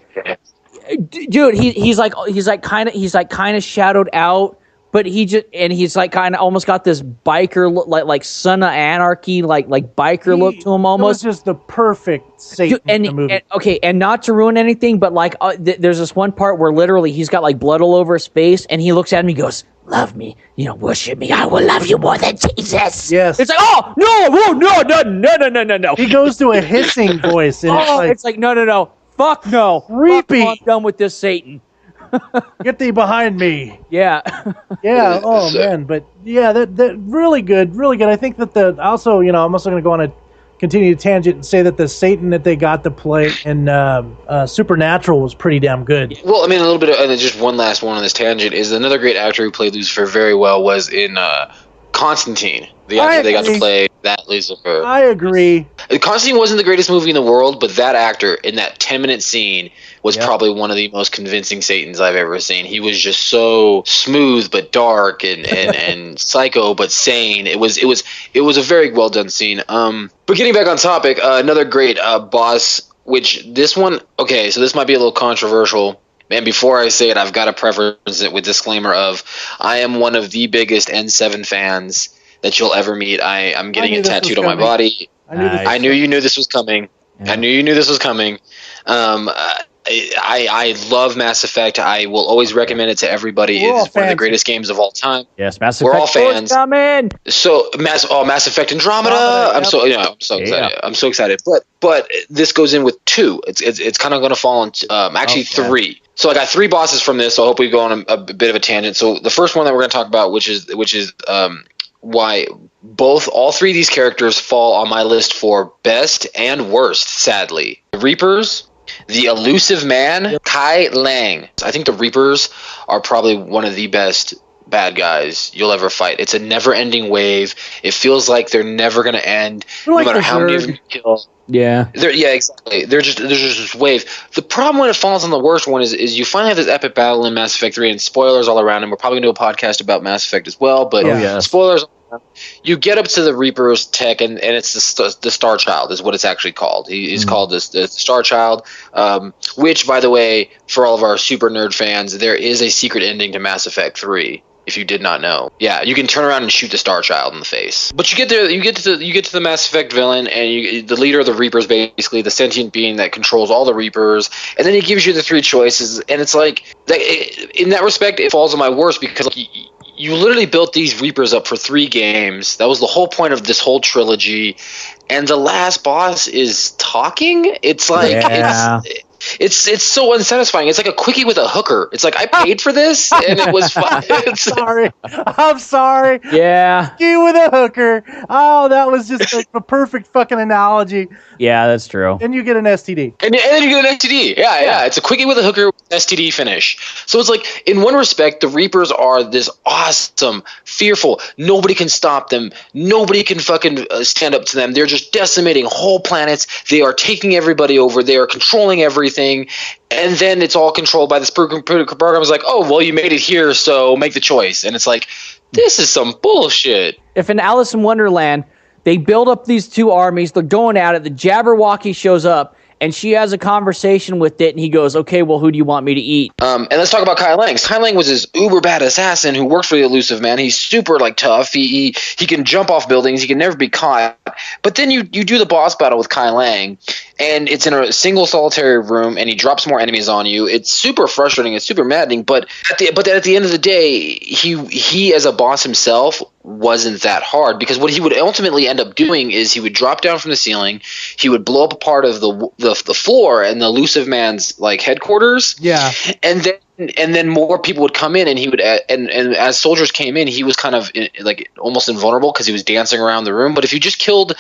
dude, he's kind of shadowed out, but he's like kind of almost got this biker look, like Son of Anarchy, like biker look to him almost. It was just the perfect Satan in the movie. And not to ruin anything, but like there's this one part where literally he's got like blood all over his face, and he looks at him, he goes, "Love me, worship me. I will love you more than Jesus." Yes. It's like, oh no. He goes to a hissing voice, and it's like no, fuck no, creepy. I'm done with this Satan. Get thee behind me. Yeah. Yeah. Oh man, but yeah, that really good. I think that I'm also going to go on a continued tangent and say that the Satan that they got to play in Supernatural was pretty damn good. Well, I mean, a little bit of, and just one last one on this tangent is another great actor who played Lucifer very well was in Constantine. The actor they got to play that Lucifer. I agree. Constantine wasn't the greatest movie in the world, but that actor in that 10-minute scene was probably one of the most convincing Satans I've ever seen. He was just so smooth but dark and psycho but sane. It was a very well done scene. But getting back on topic, another great boss, which this one, okay, so this might be a little controversial. And before I say it, I've got to preface it with disclaimer of I am one of the biggest N7 fans that you'll ever meet. I'm getting it tattooed on my body. I knew you knew this was coming. Yeah. I knew you knew this was coming. I love Mass Effect. I will always recommend it to everybody. It's one of the greatest games of all time. Yes, Mass Effect. We're all fans. Coming. So Mass Effect Andromeda. I'm so excited. I'm so excited. But this goes in with 2. It's kind of going to fall on 3. So I got 3 bosses from this. So I hope we go on a bit of a tangent. So the first one that we're going to talk about, which is why all 3 of these characters fall on my list for best and worst. Sadly, the Reapers. The Elusive Man, Kai Lang. I think the Reapers are probably one of the best bad guys you'll ever fight. It's a never-ending wave. It feels like they're never going to end, no matter how many of them you kill. Yeah. Yeah, exactly. There's just this wave. The problem when it falls on the worst one is you finally have this epic battle in Mass Effect 3, and spoilers all around, and we're probably going to do a podcast about Mass Effect as well, but spoilers. You get up to the Reaper's tech, and it's the Star Child is what it's actually called. He's called the Star Child, which, by the way, for all of our super nerd fans, there is a secret ending to Mass Effect 3. If you did not know, you can turn around and shoot the Star Child in the face. But you get there, you get to the Mass Effect villain, and the leader of the Reapers, basically the sentient being that controls all the Reapers, and then he gives you the 3 choices, and it's like in that respect, it falls on my worst because you literally built these Reapers up for 3 games. That was the whole point of this whole trilogy, and the last boss is talking. It's like it's so unsatisfying. It's like a quickie with a hooker. It's like I paid for this and it was fun. I'm sorry. Yeah. Quickie with a hooker. Oh, that was just like a perfect fucking analogy. Yeah, that's true. And you get an STD. And then you get an STD. Yeah. It's a quickie with a hooker, STD finish. So it's like, in one respect, the Reapers are this awesome, fearful. Nobody can stop them. Nobody can fucking stand up to them. They're just decimating whole planets. They are taking everybody over. They are controlling everything. And then it's all controlled by this program. Is like, oh, well, you made it here, so make the choice. And it's like, this is some bullshit. If in Alice in Wonderland, they build up these 2 armies, they're going at it, the Jabberwocky shows up, and she has a conversation with it, and he goes, okay, well, who do you want me to eat? And let's talk about Kai Lang. Kai Lang was this uber bad assassin who worked for the Elusive Man. He's super tough. He can jump off buildings. He can never be caught. But then you do the boss battle with Kai Lang, and it's in a single solitary room, and he drops more enemies on you. It's super frustrating. It's super maddening. But at the end of the day, he as a boss himself wasn't that hard, because what he would ultimately end up doing is he would drop down from the ceiling, he would blow up a part of the floor and the Elusive Man's headquarters, and then more people would come in, and he would and as soldiers came in, he was kind of almost invulnerable because he was dancing around the room. But if you killed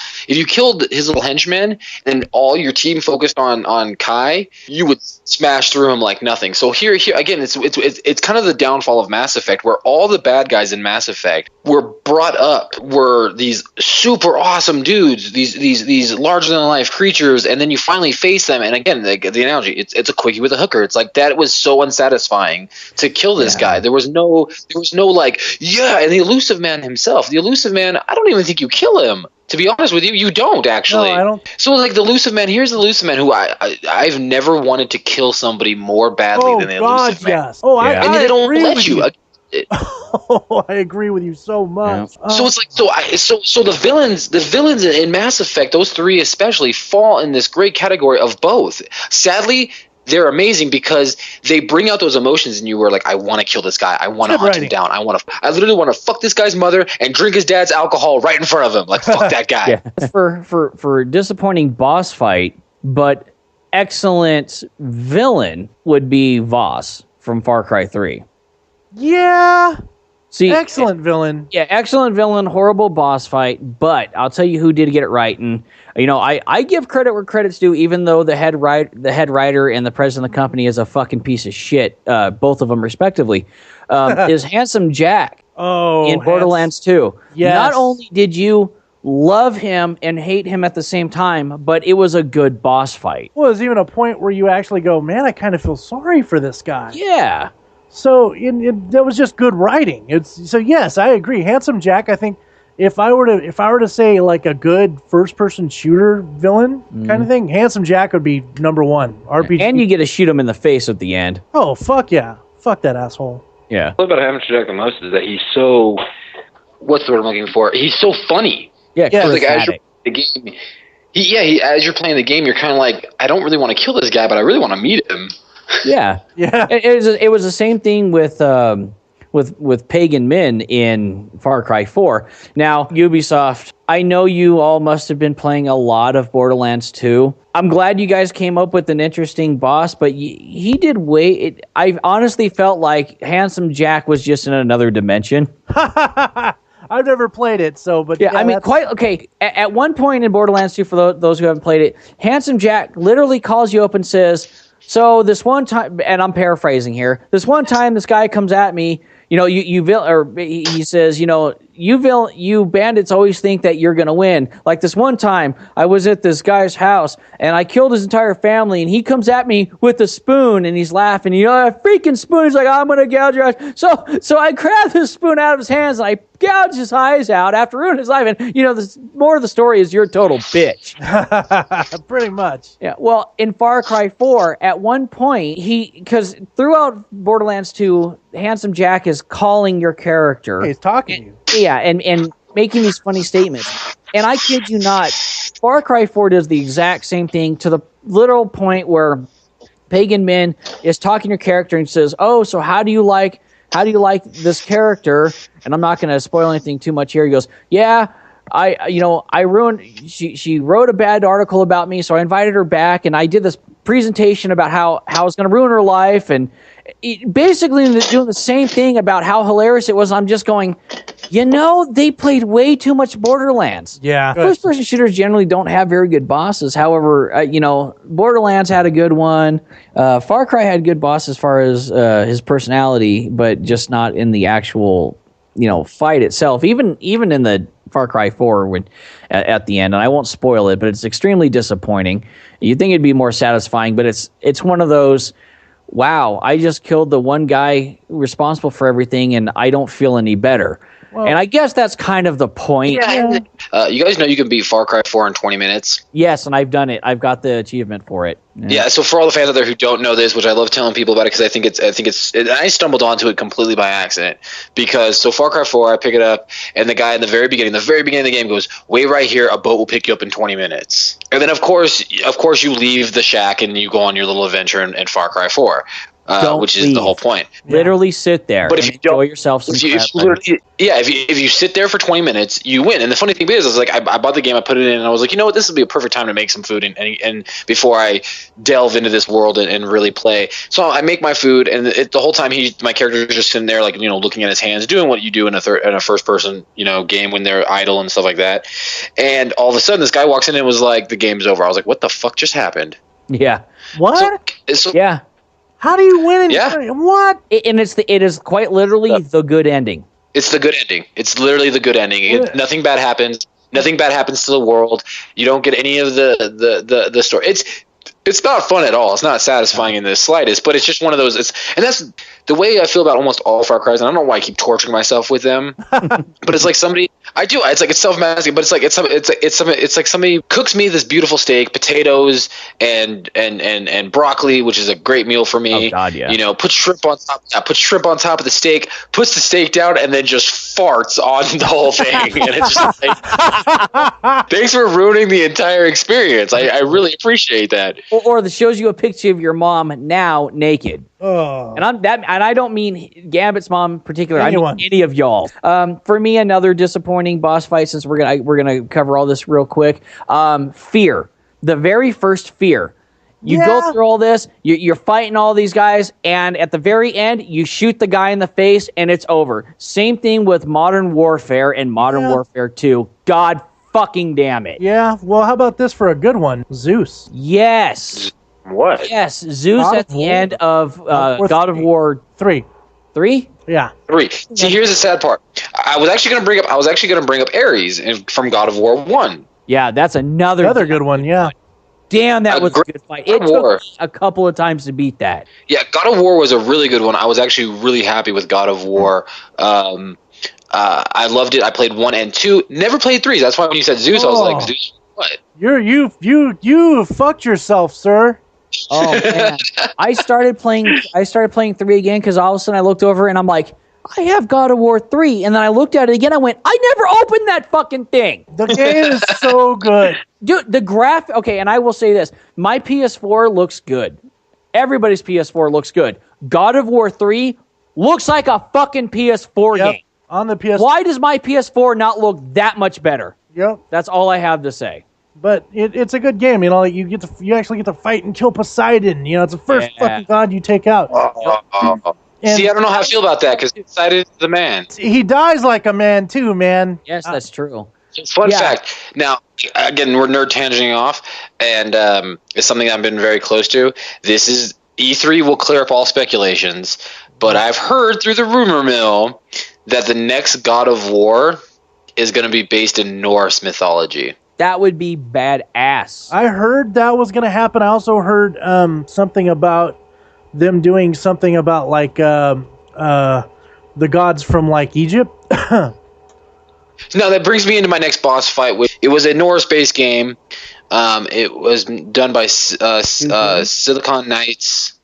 his little henchmen and all your team focused on Kai, you would smash through him like nothing. So here again, it's kind of the downfall of Mass Effect, where all the bad guys in Mass Effect were brought up were these super awesome dudes, these larger than life creatures, and then you finally face them, and again, the analogy, it's a quickie with a hooker. It's like that was so unsatisfying to kill this guy. There was no and the Elusive Man himself. The Elusive Man, I don't even think you kill him. To be honest with you, you don't actually. No, I don't. So the Elusive Man, here's the Elusive Man who I've never wanted to kill somebody more badly than the Elusive Man. Yes. Oh, yeah. And they don't let you. Oh, I agree with you so much. Yeah. So it's like so the villains in Mass Effect, those 3 especially, fall in this great category of both. Sadly, they're amazing because they bring out those emotions, and you were like, I want to kill this guy. I want to hunt him down. I literally want to fuck this guy's mother and drink his dad's alcohol right in front of him. Like, fuck that guy. Yeah. For disappointing boss fight, but excellent villain would be Voss from Far Cry 3. Yeah. See, excellent villain. Yeah, excellent villain, horrible boss fight, but I'll tell you who did get it right. And I give credit where credit's due, even though the head writer and the president of the company is a fucking piece of shit, both of them respectively, is Handsome Jack in Borderlands 2. Yes. Not only did you love him and hate him at the same time, but it was a good boss fight. Well, there's even a point where you actually go, man, I kind of feel sorry for this guy. Yeah. So that was just good writing. Yes, I agree. Handsome Jack, I think, if I were to say like a good first-person shooter villain kind of thing, Handsome Jack would be number 1. RPG. And you get to shoot him in the face at the end. Oh, fuck yeah. Fuck that asshole. Yeah. What about Handsome Jack the most is that he's so, what's the word I'm looking for? He's so funny. Yeah, like the game, as you're playing the game, you're kind of like, I don't really want to kill this guy, but I really want to meet him. Yeah. It was the same thing with Pagan Min in Far Cry 4. Now, Ubisoft, I know you all must have been playing a lot of Borderlands 2. I'm glad you guys came up with an interesting boss, but he did I honestly felt like Handsome Jack was just in another dimension. I've never played it, but I mean, quite okay. At one point in Borderlands 2, for those who haven't played it, Handsome Jack literally calls you up and says, "So this one time," and I'm paraphrasing here. This one time, this guy comes at me. He says, you bandits always think that you're going to win. Like this one time, I was at this guy's house, and I killed his entire family, and he comes at me with a spoon, and he's laughing. A freaking spoon. He's like, I'm going to gouge your eyes. So I grabbed this spoon out of his hands, and I gouged his eyes out after ruining his life. And, the more of the story is you're a total bitch. Pretty much. Yeah, well, in Far Cry 4, at one point, because throughout Borderlands 2, Handsome Jack is calling your character. Hey, he's talking to you. Yeah, and making these funny statements. And I kid you not, Far Cry 4 does the exact same thing to the literal point where Pagan Min is talking to your character and says, "Oh, so how do you like this character?" And I'm not going to spoil anything too much here. He goes, "Yeah, I ruined. She wrote a bad article about me, so I invited her back, and I did this presentation about how it's going to ruin her life, and basically doing the same thing about how hilarious it was." I'm just going, they played way too much Borderlands. Yeah, first-person shooters generally don't have very good bosses. However, Borderlands had a good one. Far Cry had good boss as far as his personality, but just not in the actual fight itself. Even in the Far Cry 4 at the end, and I won't spoil it, but it's extremely disappointing. You'd think it'd be more satisfying, but it's one of those, wow, I just killed the one guy responsible for everything, and I don't feel any better. Well, and I guess that's kind of the point. Yeah. You guys know you can beat Far Cry 4 in 20 minutes? Yes, and I've done it. I've got the achievement for it. Yeah, so for all the fans out there who don't know this, which I love telling people about it because I stumbled onto it completely by accident. Because Far Cry 4, I pick it up, and the guy in the very beginning of the game goes, "Wait right here, a boat will pick you up in 20 minutes." And then of course you leave the shack and you go on your little adventure in Far Cry 4. Which is the whole point. Literally sit there, but if you enjoy yourself some if you sit there for 20 minutes, you win. And the funny thing is I bought the game, I put it in, and I was like, this would be a perfect time to make some food and before I delve into this world and really play. So I make my food, and the whole time my character is just sitting there, like, looking at his hands, doing what you do in a first person game when they're idle and stuff like that. And all of a sudden, this guy walks in and was like, "The game's over." I was like, "What the fuck just happened?" Yeah. What? Yeah. How do you win? What? And it is quite literally the good ending. It's the good ending. It's literally the good ending. Nothing bad happens. Nothing bad happens to the world. You don't get any of the story. It's not fun at all. It's not satisfying in the slightest. But it's just one of those. And that's the way I feel about almost all Far Cry's. And I don't know why I keep torturing myself with them. But it's like somebody. I do. It's like it's self-masking, but it's like somebody cooks me this beautiful steak, potatoes and broccoli, which is a great meal for me. Oh God, yeah. Put shrimp on top. Put shrimp on top of the steak. Puts the steak down and then just farts on the whole thing. And it's just like, thanks for ruining the entire experience. I really appreciate that. Or that shows you a picture of your mom now naked. Oh. And I don't mean Gambit's mom in particular. Anyone. I mean any of y'all. For me, another disappointing boss fight, since we're gonna cover all this real quick. Fear. The very first Fear. You go through all this, you're fighting all these guys, and at the very end, you shoot the guy in the face, and it's over. Same thing with Modern Warfare and Modern Warfare 2. God fucking damn it. Yeah, well, how about this for a good one? Zeus. Yes. What? Yes, Zeus at the end of God of War 3. 3? Yeah. 3. See, here's the sad part. I was actually going to bring up Ares from God of War 1. Yeah, that's another good one. Yeah. Damn, that was a good fight. It took me a couple of times to beat that. Yeah, God of War was a really good one. I was actually really happy with God of War. I loved it. I played 1 and 2. Never played 3. That's why when you said Zeus, I was like, Zeus, what? You fucked yourself, sir. Oh man, I started playing 3 again because all of a sudden I looked over and I'm like, I have God of War 3. And then I looked at it again. I went, I never opened that fucking thing. The game is so good. Dude, okay, and I will say this. My PS4 looks good. Everybody's PS4 looks good. God of War 3 looks like a fucking PS4 game. On the PS4. Why does my PS4 not look that much better? Yep. That's all I have to say. But it's a good game, you know. Like you actually get to fight and kill Poseidon. You know, it's the first fucking god you take out. See, I don't know how I feel about that because Poseidon is the man. He dies like a man too, man. Yes, that's true. Fun fact. Now, again, we're nerd tangenting off, and it's something I've been very close to. This is E3 will clear up all speculations, but I've heard through the rumor mill that the next God of War is going to be based in Norse mythology. That would be badass. I heard that was going to happen. I also heard something about them doing something about like the gods from like Egypt. Now that brings me into my next boss fight. It was a Norse-based game. It was done by Silicon Knights.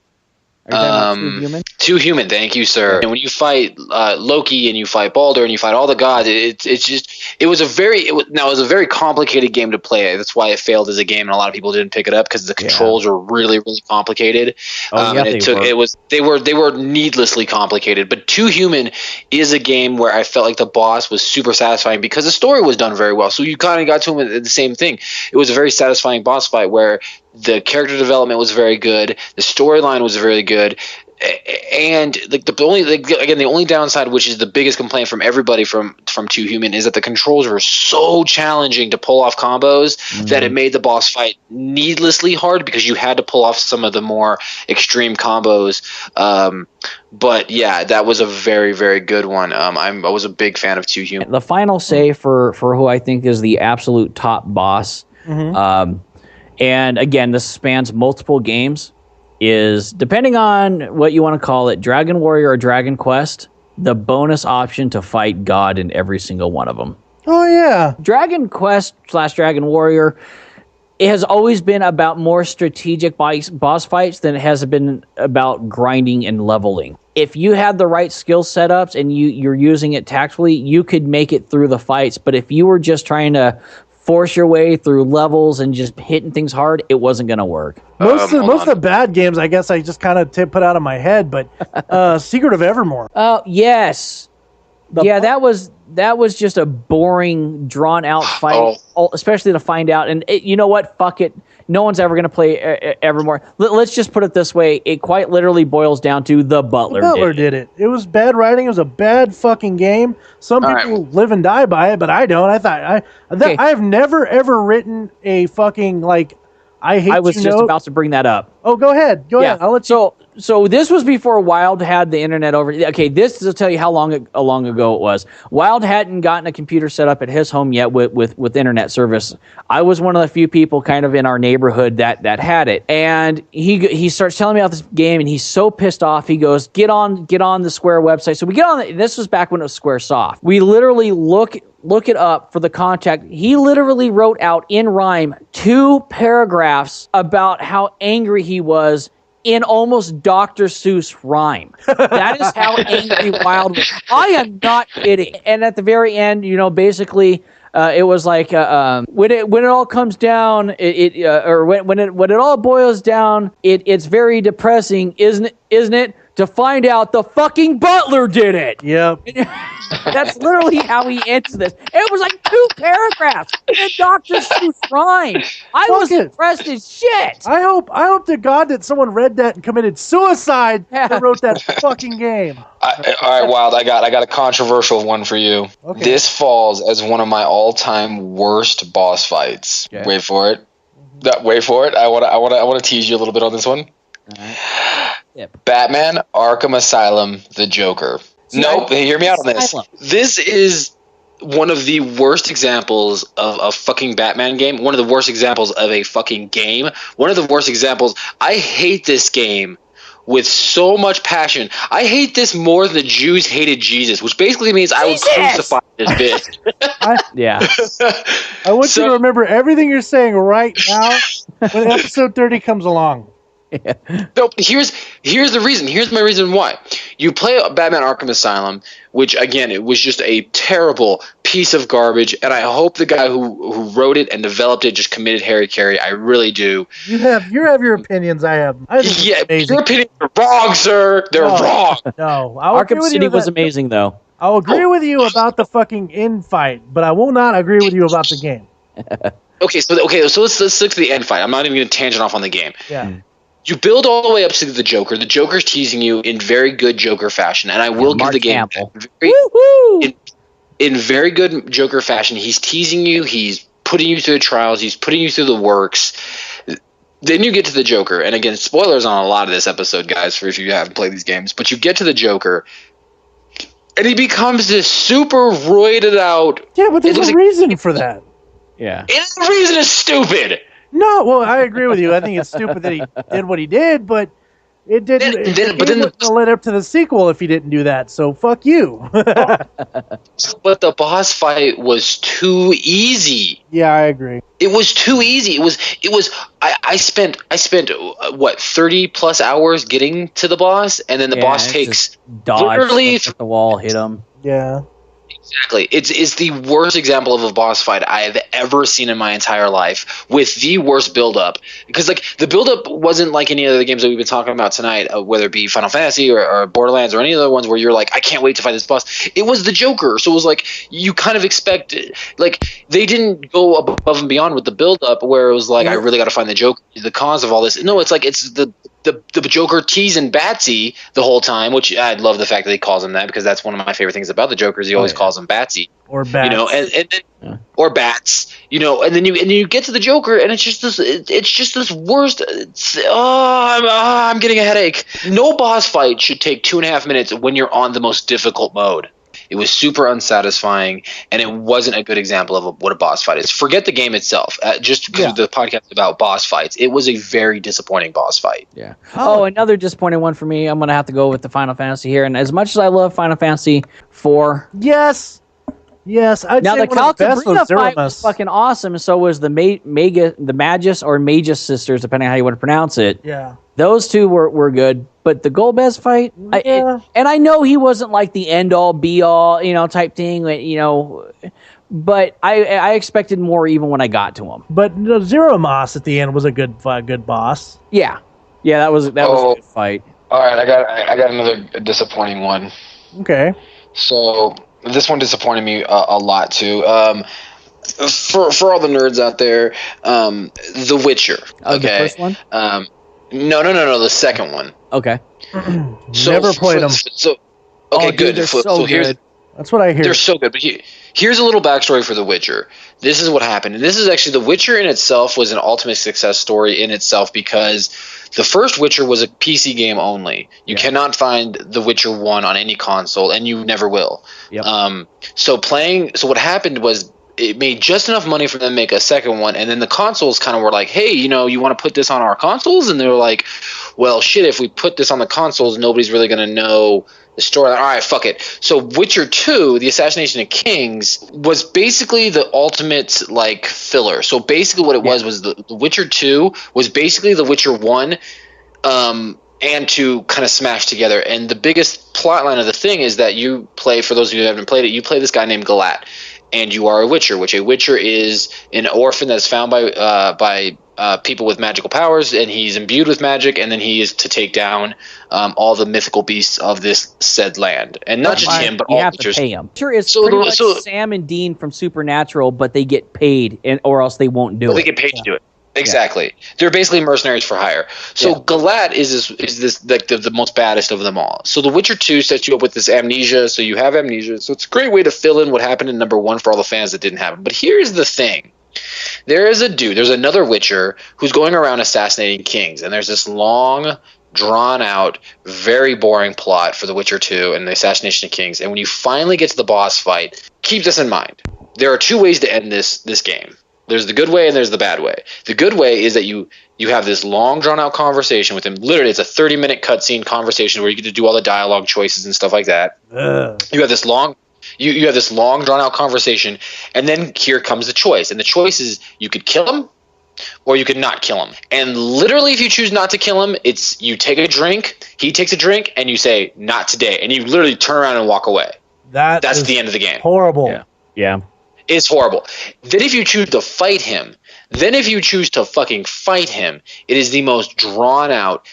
Too human, thank you, sir. And when you fight Loki and you fight Baldur and you fight all the gods, it was a very complicated game to play. That's why it failed as a game, and a lot of people didn't pick it up because the controls were really, really complicated. They were needlessly complicated. But Too Human is a game where I felt like the boss was super satisfying because the story was done very well. So you kind of got to him at the same thing. It was a very satisfying boss fight where the character development was very good, the storyline was very good, and the only downside, which is the biggest complaint from everybody from Too Human, is that the controls were so challenging to pull off combos that it made the boss fight needlessly hard because you had to pull off some of the more extreme combos. But yeah, that was a very, very good one. I was a big fan of Too Human. The final say for who I think is the absolute top boss. And again, this spans multiple games, is, depending on what you want to call it, Dragon Warrior or Dragon Quest, the bonus option to fight God in every single one of them. Oh, yeah. Dragon Quest / Dragon Warrior, it has always been about more strategic boss fights than it has been about grinding and leveling. If you had the right skill setups and you're using it tactfully, you could make it through the fights. But if you were just trying to force your way through levels and just hitting things hard, it wasn't going to work. Most of the bad games, I guess I just kind of put out of my head, but Secret of Evermore. Oh, yes. That was just a boring, drawn-out fight, especially to find out. And you know what? Fuck it. No one's ever going to play Evermore. Let's just put it this way. It quite literally boils down to the Butler did it. It was bad writing. It was a bad fucking game. Some people live and die by it, but I don't. I've never, ever written a fucking, like, I was just about to bring that up. Oh, go ahead. Go ahead. I'll let you. So this was before Wild had the internet over. Okay, this will tell you how long ago it was. Wild hadn't gotten a computer set up at his home yet with internet service. I was one of the few people kind of in our neighborhood that had it. And he starts telling me about this game, and he's so pissed off. He goes, get on the Square website. So we get on. This was back when it was Squaresoft. We literally look it up for the contact. He literally wrote out in rhyme 2 paragraphs about how angry he was in almost Dr. Seuss rhyme. That is how angry Wild was. I am not kidding. And at the very end, basically, it was like when it all comes down, when it all boils down, it's very depressing, isn't it? To find out the fucking Butler did it. Yep. That's literally how he ends this. It was like 2 paragraphs in Dr. Seuss rhyme. I was impressed as shit. I hope to God that someone read that and committed suicide and wrote that fucking game. All right, Wild. I got a controversial one for you. Okay. This falls as one of my all-time worst boss fights. Okay. Wait for it. Wait for it. I want to tease you a little bit on this one. Yep. Batman Arkham Asylum, the Joker. Hear me out on this. This is one of the worst examples of a fucking Batman game. One of the worst examples of a fucking game. One of the worst examples. I hate this game with so much passion. I hate this more than the Jews hated Jesus, which basically means I would crucify this bitch. I want you to remember everything you're saying right now when episode 30 comes along. No, here's the reason. Here's my reason why. You play Batman Arkham Asylum, which again, it was just a terrible piece of garbage, and I hope the guy who wrote it and developed it just committed Harry Carey. I really do. You have your opinions. I think your opinions are wrong, sir. They're wrong. No, Arkham City was amazing, though. I'll agree with you about the fucking end fight, but I will not agree with you about the game. Okay, so let's look at the end fight. I'm not even going to tangent off on the game. Yeah. You build all the way up to the Joker. The Joker's teasing you in very good Joker fashion, and I will give the game in very good Joker fashion. He's teasing you. He's putting you through the trials. He's putting you through the works. Then you get to the Joker, and again, spoilers on a lot of this episode, guys, for if you haven't played these games. But you get to the Joker, and he becomes this super roided out. Yeah, but there's a reason for that. Yeah, and the reason is stupid. No, well, I agree with you. I think it's stupid that he did what he did, but it didn't. But then led up to the sequel if he didn't do that. So fuck you. But the boss fight was too easy. Yeah, I agree. It was too easy. It was. I spent what 30 plus hours getting to the boss, and then the boss takes literally the wall, hit him. Yeah. Exactly. It's the worst example of a boss fight I have ever seen in my entire life, with the worst build-up. Because like the build-up wasn't like any other games that we've been talking about tonight, whether it be Final Fantasy or Borderlands or any other ones where you're like, I can't wait to fight this boss. It was the Joker, so it was like you kind of expect, like they didn't go above and beyond with the build-up where it was like, I really got to find the Joker, the cause of all this. No, it's like it's the Joker teasing Batsy the whole time, which I love the fact that he calls him that, because that's one of my favorite things about the Joker is he always calls him Batsy or Bats, you know, and or Bats, you know, and then you get to the Joker and it's just this worst. I'm getting a headache. No boss fight should take 2.5 minutes when you're on the most difficult mode. It was super unsatisfying, and it wasn't a good example of what a boss fight is. Forget the game itself. Just because the podcast is about boss fights, it was a very disappointing boss fight. Yeah. Oh, another disappointing one for me. I'm going to have to go with the Final Fantasy here. And as much as I love Final Fantasy 4, yes, I'd now say the Calcabrina fight was fucking awesome. So was the Magus or Magus sisters, depending on how you want to pronounce it. Yeah. Those two were good, but the Golbez fight, and I know he wasn't like the end all be all, you know, type thing, you know, but I expected more even when I got to him. But Zero Moss at the end was a good boss. Yeah, that was a good fight. All right, I got another disappointing one. Okay. So this one disappointed me a lot too. For all the nerds out there, The Witcher. Okay, the first one. No, the second one. Okay. Never played them. Okay, dude, good. They're so good. That's what I hear. They're so good. But here's a little backstory for The Witcher. This is what happened. And this is actually, The Witcher in itself was an ultimate success story in itself, because the first Witcher was a PC game only. You cannot find The Witcher 1 on any console, and you never will. Yep. So what happened was, it made just enough money for them to make a second one, and then the consoles kind of were like, hey, you know, you want to put this on our consoles? And they were like, well, shit, if we put this on the consoles, nobody's really going to know the story. All right, fuck it. So Witcher 2, The Assassination of Kings, was basically the ultimate, like, filler. So basically what it was the Witcher 2 was basically The Witcher 1, and 2 kind of smashed together. And the biggest plot line of the thing is that you play, for those of you who haven't played it, you play this guy named Galat. And you are a Witcher, which a Witcher is an orphan that's found by people with magical powers, and he's imbued with magic, and then he is to take down all the mythical beasts of this said land. And not just him, but all you have Witchers. To pay him. Sure, it's pretty much Sam and Dean from Supernatural, but they get paid, or else they won't do it. They get paid to do it. Exactly. Yeah. They're basically mercenaries for hire. So Galat is this like the most baddest of them all. So The Witcher 2 sets you up with this amnesia, so you have amnesia. So it's a great way to fill in what happened in number 1 for all the fans that didn't have it. But here's the thing. There's another Witcher who's going around assassinating kings, and there's this long, drawn-out, very boring plot for The Witcher 2 and the Assassination of Kings. And when you finally get to the boss fight, keep this in mind. There are 2 ways to end this game. There's the good way and there's the bad way. The good way is that you have this long, drawn-out conversation with him. Literally, it's a 30-minute cutscene conversation where you get to do all the dialogue choices and stuff like that. You have this long... You have this long, drawn-out conversation, and then here comes the choice. And the choice is you could kill him, or you could not kill him. And literally, if you choose not to kill him, it's you take a drink, he takes a drink, and you say, not today. And you literally turn around and walk away. That's the end of the game. Horrible. Yeah. It's horrible. Then if you choose to fight him, it is the most drawn out,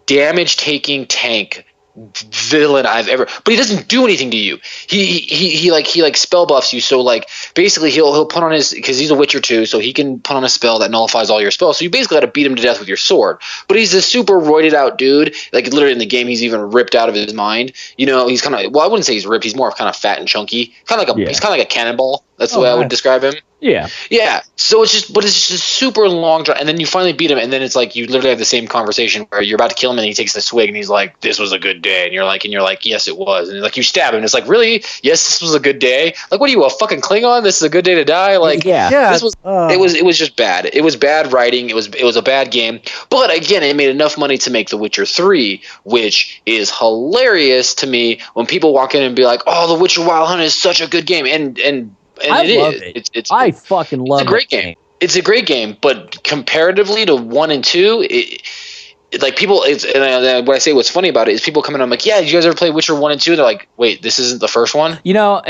damage-taking tank villain I've ever. But he doesn't do anything to you. He spell buffs you. So like basically he'll put on his, because he's a Witcher 2, so he can put on a spell that nullifies all your spells. So you basically got to beat him to death with your sword. But he's a super roided out dude. Like literally in the game, he's even ripped out of his mind. You know, he's kind of, well, I wouldn't say he's ripped. He's more kind of fat and chunky. He's kind of like a cannonball. That's the way I would describe him. Yeah. So it's just a super long drive, and then you finally beat him, and then it's like you literally have the same conversation where you're about to kill him, and he takes the swig, and he's like, "This was a good day," and you're like, "Yes, it was," and like you stab him, and it's like, "Really? Yes, this was a good day." Like, what are you, a fucking Klingon? This is a good day to die. Like, this was. It was just bad. It was bad writing. It was a bad game. But again, it made enough money to make The Witcher 3, which is hilarious to me when people walk in and be like, "Oh, The Witcher Wild Hunt is such a good game," and I love it. I fucking love it. It's a great game. It's a great game, but comparatively to 1 and 2, like people, what I say, what's funny about it is people come in. I'm like, yeah, did you guys ever play Witcher 1 and 2? They're like, wait, this isn't the first one. To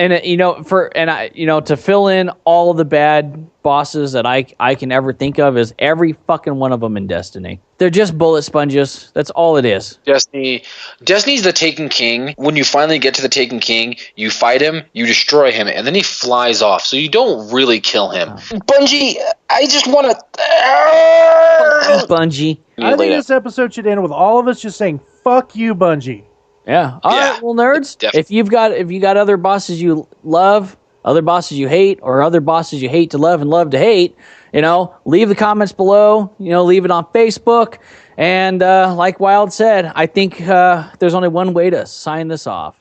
fill in all of the bad bosses that I can ever think of is every fucking one of them in Destiny. They're just bullet sponges. That's all it is. Destiny's the Taken King. When you finally get to the Taken King, you fight him, you destroy him, and then he flies off. So you don't really kill him. Bungie, I just want to. Bungie. I think this episode should end with all of us just saying "fuck you, Bungie." Yeah. All right, well, nerds. If you got other bosses you love, other bosses you hate, or other bosses you hate to love and love to hate, leave the comments below. Leave it on Facebook. And like Wild said, I think there's only one way to sign this off.